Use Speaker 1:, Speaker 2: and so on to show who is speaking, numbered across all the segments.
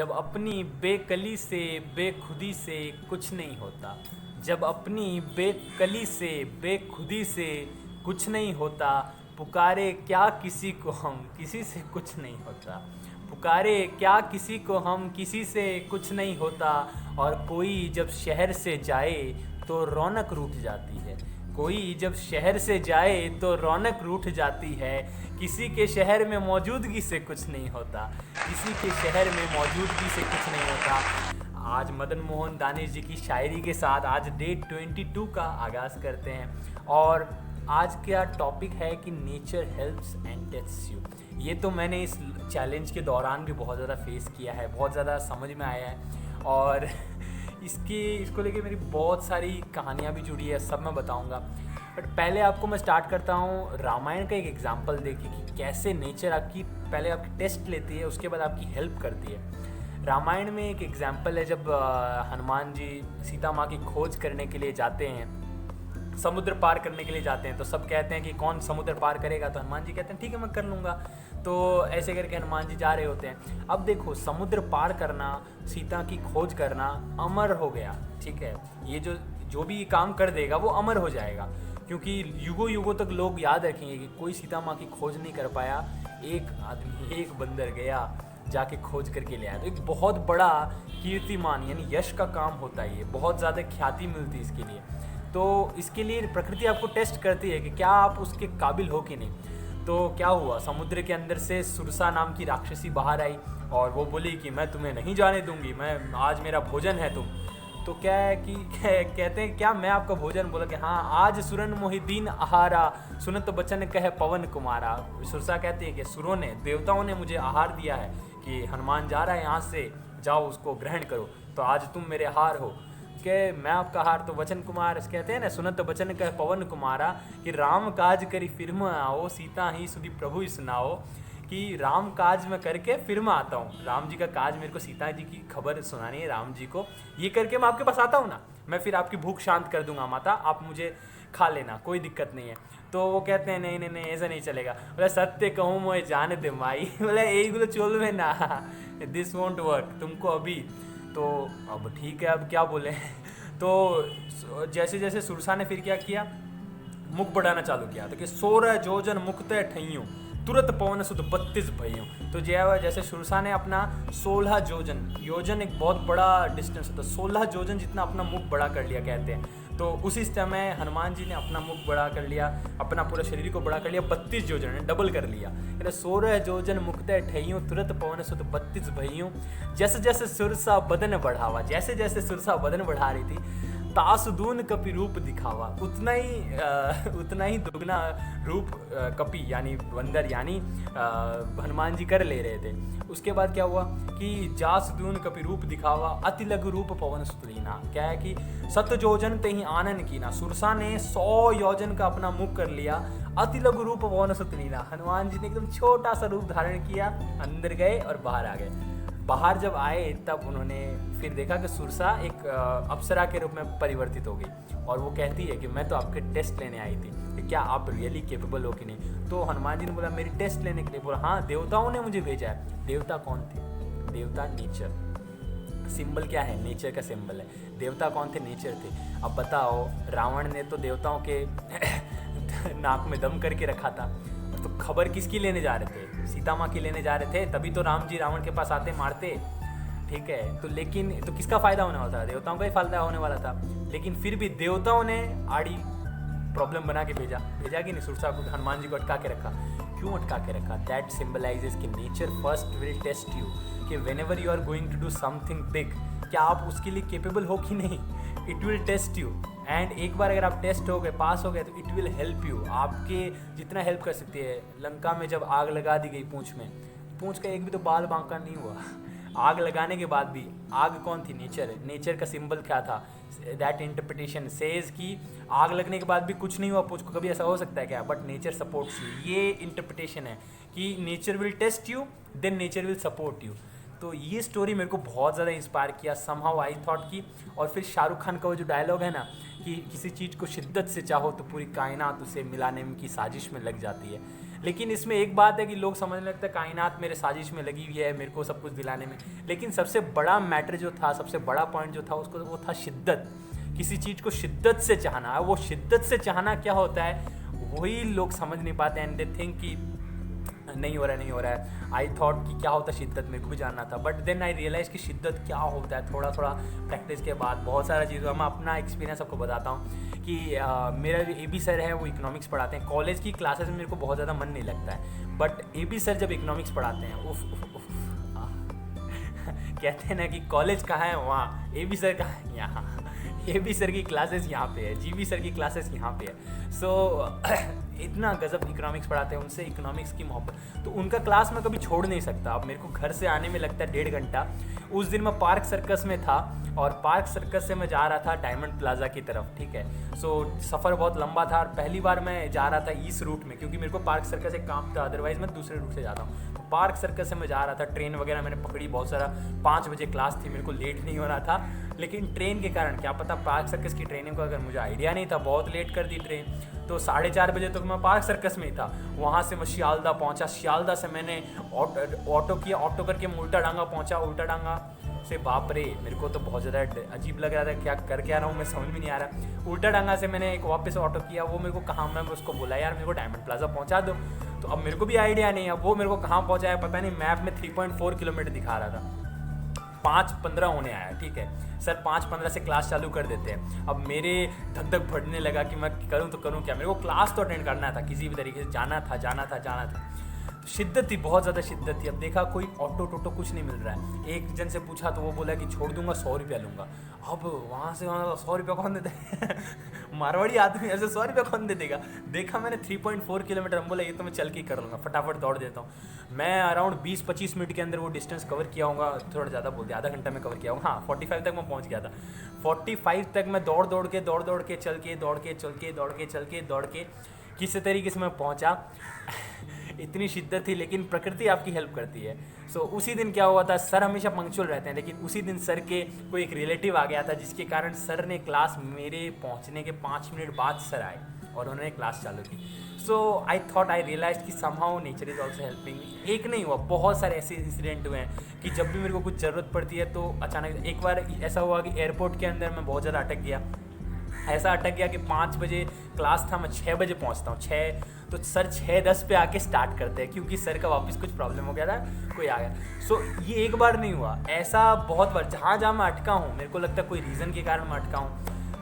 Speaker 1: जब अपनी बेकली से बेखुदी से कुछ नहीं होता। जब अपनी बेकली से बेखुदी से कुछ नहीं होता। पुकारे क्या किसी को हम किसी से कुछ नहीं होता। पुकारे क्या किसी को हम किसी से कुछ नहीं होता। और कोई जब शहर से जाए तो रौनक रूठ जाती है। कोई जब शहर से जाए तो रौनक रूठ जाती है। किसी के शहर में मौजूदगी से कुछ नहीं होता। किसी के शहर में मौजूदगी से कुछ नहीं होता। आज मदन मोहन दानेश जी की शायरी के साथ आज डे 22 का आगाज़ करते हैं। और आज का टॉपिक है कि nature helps and tests you. ये तो मैंने इस चैलेंज के दौरान भी बहुत ज़्यादा फेस किया है, बहुत ज़्यादा समझ में आया है। और इसको लेके मेरी बहुत सारी कहानियाँ भी जुड़ी है, सब मैं बताऊँगा। बट पहले आपको मैं स्टार्ट करता हूँ रामायण का एक एग्जांपल देके कि कैसे नेचर आपकी पहले आपकी टेस्ट लेती है, उसके बाद आपकी हेल्प करती है। रामायण में एक एग्जांपल है जब हनुमान जी सीता माँ की खोज करने के लिए जाते हैं, समुद्र पार करने के लिए जाते हैं। तो सब कहते हैं कि कौन समुद्र पार करेगा, तो हनुमान जी कहते हैं ठीक है मैं कर लूँगा। तो ऐसे करके हनुमान जी जा रहे होते हैं। अब देखो, समुद्र पार करना, सीता की खोज करना अमर हो गया, ठीक है। ये जो भी काम कर देगा वो अमर हो जाएगा, क्योंकि युगों युगों तक लोग याद रखेंगे कि कोई सीता माँ की खोज नहीं कर पाया, एक आदमी एक बंदर गया जाके खोज करके ले आया। तो एक बहुत बड़ा कीर्तिमान यानी यश का काम होता है, ये बहुत ज़्यादा ख्याति मिलती है इसके लिए। तो इसके लिए प्रकृति आपको टेस्ट करती है कि क्या आप उसके काबिल हो कि नहीं। तो क्या हुआ, समुद्र के अंदर से सुरसा नाम की राक्षसी बाहर आई और वो बोली कि मैं तुम्हें नहीं जाने दूंगी, मैं आज मेरा भोजन है तुम। तो क्या है कि कहते हैं क्या मैं आपका भोजन, बोला कि हाँ आज सुरन मोहिदीन आहारा, सुनत बचन कहे पवन कुमारा। सुरसा कहती है कि सुरों ने, देवताओं ने मुझे आहार दिया है कि हनुमान जा रहा है यहाँ से, जाओ उसको ग्रहण करो, तो आज तुम मेरे आहार हो। कि मैं आपका हार, तो वचन कुमार कहते हैं ना, सुनत बचन कह पवन कुमारा, कि राम काज करी फिर में आओ, सीता ही सुधी प्रभु सुनाओ। कि राम काज मैं करके फिर मैं आता हूँ, राम जी का काज मेरे को सीता जी की खबर सुनानी है राम जी को, ये करके मैं आपके पास आता हूँ ना, मैं फिर आपकी भूख शांत कर दूंगा माता, आप मुझे खा लेना, कोई दिक्कत नहीं है। तो वो कहते हैं नहीं नहीं नहीं ऐसा नहीं चलेगा। बोले सत्य कहूँ मैं जाने दे माई, बोले यही चोल में ना, दिस वोंट वर्क तुमको अभी। तो अब ठीक है, अब क्या बोले। तो जैसे जैसे सुरसा ने फिर क्या किया, मुख बढ़ाना चालू किया, तो कि 16 जोजन मुक्तः ठइयों, तुरंत पवन सुत 32 भइयों। तो जैसे सुरसा ने अपना 16 जोजन, योजन एक बहुत बड़ा डिस्टेंस होता है, 16 जोजन जितना अपना मुख बड़ा कर लिया कहते हैं। तो उसी समय हनुमान जी ने अपना मुख बड़ा कर लिया, अपना पूरा शरीर को बड़ा कर लिया, 32 जोजन डबल कर लिया। 16 जोजन मुक्तः ठइयों, तुरंत पवन सुत 32 भइयों। जैसे जैसे सुरसा बदन बढ़ावा, जैसे जैसे सुरसा बदन बढ़ा रही थी, तासुदून कपि रूप दिखावा, उतना ही दुगना रूप कपि यानी बंदर यानी हनुमान जी कर ले रहे थे। उसके बाद क्या हुआ कि जासुदून कपि रूप दिखावा, अति लघु रूप पवन सुतलीना। क्या है कि 7 योजन ते ही आनन कीना, सुरसा ने 100 योजन का अपना मुख कर लिया, अति लघु रूप पवन सुतलीना। हनुमान जी ने एकदम छोटा सा रूप धारण किया, अंदर गए और बाहर आ गए। बाहर जब आए तब उन्होंने फिर देखा कि सुरसा एक अप्सरा के रूप में परिवर्तित हो गई, और वो कहती है कि मैं तो आपके टेस्ट लेने आई थी कि क्या आप रियली केपेबल हो कि नहीं। तो हनुमान जी ने बोला मेरी टेस्ट लेने के लिए, बोला हाँ देवताओं ने मुझे भेजा है। देवता कौन थे? देवता नेचर, सिंबल क्या है? नेचर का सिंबल है। देवता कौन थे? नेचर थे। अब बताओ, रावण ने तो देवताओं के नाक में दम करके रखा था, तो खबर किसकी लेने जा रहे थे? सीता माँ की लेने जा रहे थे, तभी तो राम जी रावण के पास आते मारते, ठीक है। तो लेकिन तो किसका फायदा होने वाला था? देवताओं का ही फायदा होने वाला था। लेकिन फिर भी देवताओं ने आड़ी प्रॉब्लम बना के भेजा कि नहीं, सुरसा को, हनुमान जी को अटका के रखा। क्यों अटका के रखा? दैट सिंबलाइजेस कि nature first will test you, कि whenever you are going to do something big, क्या आप उसके लिए केपेबल हो कि नहीं, it will test you. And एक बार अगर आप टेस्ट हो गए, पास हो गए, तो इट विल हेल्प यू, आपके जितना हेल्प कर सकती है। लंका में जब आग लगा दी गई पूंछ में, पूंछ का एक भी तो बाल बांका नहीं हुआ। आग लगाने के बाद भी, आग कौन थी? नेचर। नेचर का सिंबल क्या था? दैट इंटरप्रिटेशन सेज कि आग लगने के बाद भी कुछ नहीं हुआ पूंछ को, कभी ऐसा हो सकता है क्या? But nature supports you. ये इंटरप्रिटेशन है कि nature will test you, then nature will support you. तो ये स्टोरी मेरे को बहुत ज़्यादा इंस्पायर किया, समहाउ आई थॉट की। और फिर शाहरुख खान का वो जो डायलॉग है ना कि किसी चीज़ को शिद्दत से चाहो तो पूरी कायनात उसे मिलाने की साजिश में लग जाती है, लेकिन इसमें एक बात है कि लोग समझने लगते हैं कायनात मेरे साजिश में लगी हुई है मेरे को सब कुछ दिलाने में। लेकिन सबसे बड़ा मैटर जो था, सबसे बड़ा पॉइंट जो था उसको, वो था शिद्दत। किसी चीज़ को शिद्दत से चाहना। वो शिद्दत से चाहना क्या होता है वही लोग समझ नहीं पाते। एंड दे थिंक कि नहीं हो रहा है। आई थॉट कि क्या होता है शिद्दत, मेरे को भी जानना था। बट देन आई रियलाइज़ कि शिद्दत क्या होता है। थोड़ा थोड़ा प्रैक्टिस के बाद बहुत सारा चीज़ों, मैं अपना एक्सपीरियंस आपको बताता हूँ कि मेरा जो AB सर है वो इकोनॉमिक्स पढ़ाते हैं। कॉलेज की क्लासेस में मेरे को बहुत ज़्यादा मन नहीं लगता है, बट AB सर जब इकोनॉमिक्स पढ़ाते हैं उफ उफ उफ कहते हैं ना कि कॉलेज कहाँ है वहाँ, AB सर कहाँ है यहाँ। AB सर की क्लासेस यहाँ पे है, GB सर की क्लासेस यहाँ पे है। सो इतना गजब इकोनॉमिक्स पढ़ाते हैं, उनसे इकोनॉमिक्स की मोहब्बत। तो उनका क्लास मैं कभी छोड़ नहीं सकता। अब मेरे को घर से आने में लगता है 1.5 घंटा। उस दिन मैं पार्क सर्कस में था और पार्क सर्कस से मैं जा रहा था डायमंड प्लाजा की तरफ, ठीक है। सो सफ़र बहुत लंबा था और पहली बार मैं जा रहा था इस रूट में, क्योंकि मेरे को पार्क सर्कस एक काम था, अदरवाइज़ मैं दूसरे रूट से जाता हूँ। तो पार्क सर्कस से मैं जा रहा था, ट्रेन वगैरह मैंने पकड़ी, बहुत सारा 5 बजे क्लास थी, मेरे को लेट नहीं होना था। लेकिन ट्रेन के कारण क्या पता, पार्क सर्कस की ट्रेनिंग को अगर मुझे आइडिया नहीं था, बहुत लेट कर दी ट्रेन। तो 4:30 बजे तक मैं पार्क सर्कस में ही था। वहाँ से मैं शियालदा पहुँचा, शियालदा से मैंने ऑटो किया, ऑटो करके मैं उल्टा डांगा पहुँचा। उल्टा डांगा से बाप रे, मेरे को तो बहुत ज़्यादा अजीब लग रहा था, क्या रहा हूँ मैं समझ में नहीं आ रहा। उल्टा डांगा से मैंने एक वापस ऑटो किया, वो मेरे को कहाँ, मैं उसको बोला यार मेरे को डायमंड प्लाजा पहुँचा दो। तो अब मेरे को भी आइडिया नहीं है अब वो मेरे को कहाँ पहुँचाया पता नहीं। मैप में 3.4 किलोमीटर दिखा रहा था, 5:15 होने आया, ठीक है। सर 5:15 से क्लास चालू कर देते हैं। अब मेरे धक धक बढ़ने लगा कि मैं करूं तो करूं क्या, मेरे को क्लास तो अटेंड करना था, किसी भी तरीके से जाना था। तो शिद्दत थी, बहुत ज़्यादा शिद्दत थी। अब देखा कोई ऑटो टोटो कुछ नहीं मिल रहा है। एक जन से पूछा तो वो बोला कि छोड़ दूंगा, 100 रुपया लूँगा। अब वहाँ से 100 रुपया कौन देता है मारवाड़ी आदमी ऐसे 100 रुपया कौन दे देगा। देखा मैंने 3.4 किलोमीटर, हम बोला ये तो मैं चल के ही कर लूँगा, फटाफट दौड़ देता हूँ। मैं अराउंड 20-25 मिनट के अंदर वो डिस्टेंस कवर किया होगा, थोड़ा ज़्यादा बोल दिया, आधा घंटा में कवर किया होगा। हाँ 45 तक मैं पहुँच गया था। 45 तक मैं दौड़ के चल के किसी तरीके से मैं पहुँचा। इतनी शिद्दत थी, लेकिन प्रकृति आपकी हेल्प करती है। सो उसी दिन क्या हुआ था, सर हमेशा पंक्चुअल रहते हैं, लेकिन उसी दिन सर के कोई एक रिलेटिव आ गया था, जिसके कारण सर ने क्लास, मेरे पहुंचने के 5 मिनट बाद सर आए और उन्होंने क्लास चालू की। सो आई थॉट, आई रियलाइज कि somehow nature is also helping. एक नहीं हुआ, बहुत सारे ऐसे इंसिडेंट हुए हैं कि जब भी मेरे को कुछ ज़रूरत पड़ती है तो अचानक। एक बार ऐसा हुआ कि एयरपोर्ट के अंदर मैं बहुत ज़्यादा अटक गया। ऐसा अटक गया कि 5 बजे क्लास था, मैं 6 बजे पहुंचता हूँ, 6 तो सर 6:10 पे आके स्टार्ट करते हैं, क्योंकि सर का वापस कुछ प्रॉब्लम हो गया था, कोई आ गया। सो ये एक बार नहीं हुआ, ऐसा बहुत बार जहाँ मैं अटका हूँ, मेरे को लगता है कोई रीज़न के कारण मैं अटका हूँ।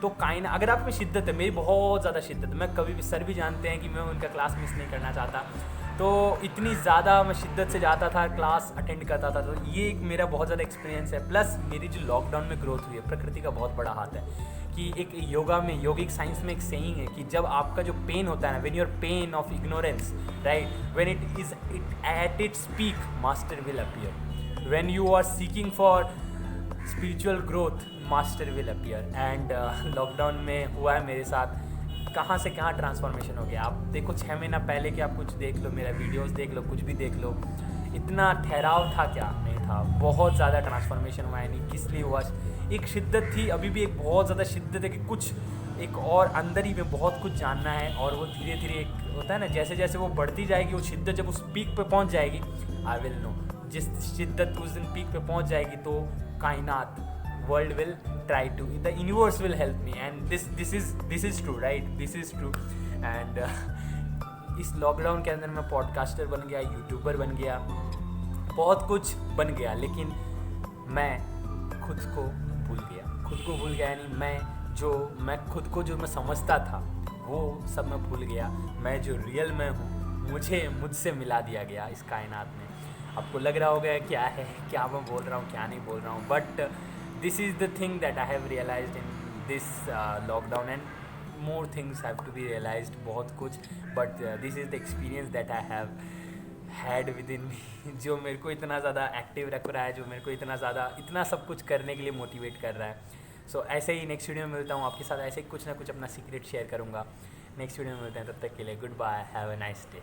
Speaker 1: तो अगर आप में शिद्दत है, मेरी बहुत ज़्यादा शिद्दत है, मैं कभी भी, सर भी जानते हैं कि मैं उनका क्लास मिस नहीं करना चाहता, तो इतनी ज़्यादा मैं शिद्दत से जाता था, क्लास अटेंड करता था। तो ये एक मेरा बहुत ज़्यादा एक्सपीरियंस है। प्लस मेरी जो लॉकडाउन में ग्रोथ हुई है, प्रकृति का बहुत बड़ा हाथ है। कि एक योगा में, योगिक साइंस में एक सेइंग है कि जब आपका जो पेन होता है ना, when your pain of ignorance, right, when it is at its peak, master will appear. When you are seeking for spiritual growth, master will appear. And lockdown में हुआ है मेरे साथ, कहाँ से कहाँ ट्रांसफॉर्मेशन हो गया। आप देखो 6 महीना पहले कि आप कुछ देख लो, मेरा वीडियोस देख लो, कुछ भी देख लो, इतना ठहराव था क्या, नहीं था। बहुत ज़्यादा ट्रांसफॉर्मेशन हुआ है, नहीं किस लिए हुआ, एक शिद्दत थी, अभी भी एक बहुत ज़्यादा शिद्दत है कि कुछ एक और अंदर ही में बहुत कुछ जानना है। और वो धीरे धीरे एक होता है ना, जैसे जैसे वो बढ़ती जाएगी, वो शिद्दत जब उस पीक पे पहुंच जाएगी, आई विल नो, जिस शिद्दत उस दिन पीक पे पहुंच जाएगी तो कायनात, world will try to, the universe will help me. And this is true, right, this is true. And इस लॉकडाउन के अंदर मैं पॉडकास्टर बन गया, यूट्यूबर बन गया, बहुत कुछ बन गया, लेकिन मैं खुद को भूल गया। यानी मैं खुद को जो मैं समझता था वो सब मैं भूल गया। मैं जो रियल में हूँ, मुझसे मिला दिया गया इस कायनात में। आपको लग रहा होगा क्या है, क्या मैं बोल रहा हूँ, क्या नहीं बोल रहा हूँ, but this is the thing that I have realised in this lockdown. And more things have to be realized, बहुत कुछ, but this is the experience that I have had within me जो मेरे को इतना ज़्यादा एक्टिव रख रहा है, जो मेरे को इतना सब कुछ करने के लिए मोटिवेट कर रहा है। सो ऐसे ही नेक्स्ट वीडियो में मिलता हूँ आपके साथ, ऐसे ही कुछ ना कुछ अपना सीक्रेट शेयर करूँगा। नेक्स्ट वीडियो में मिलते हैं, तब तक के लिए good bye, have a nice day.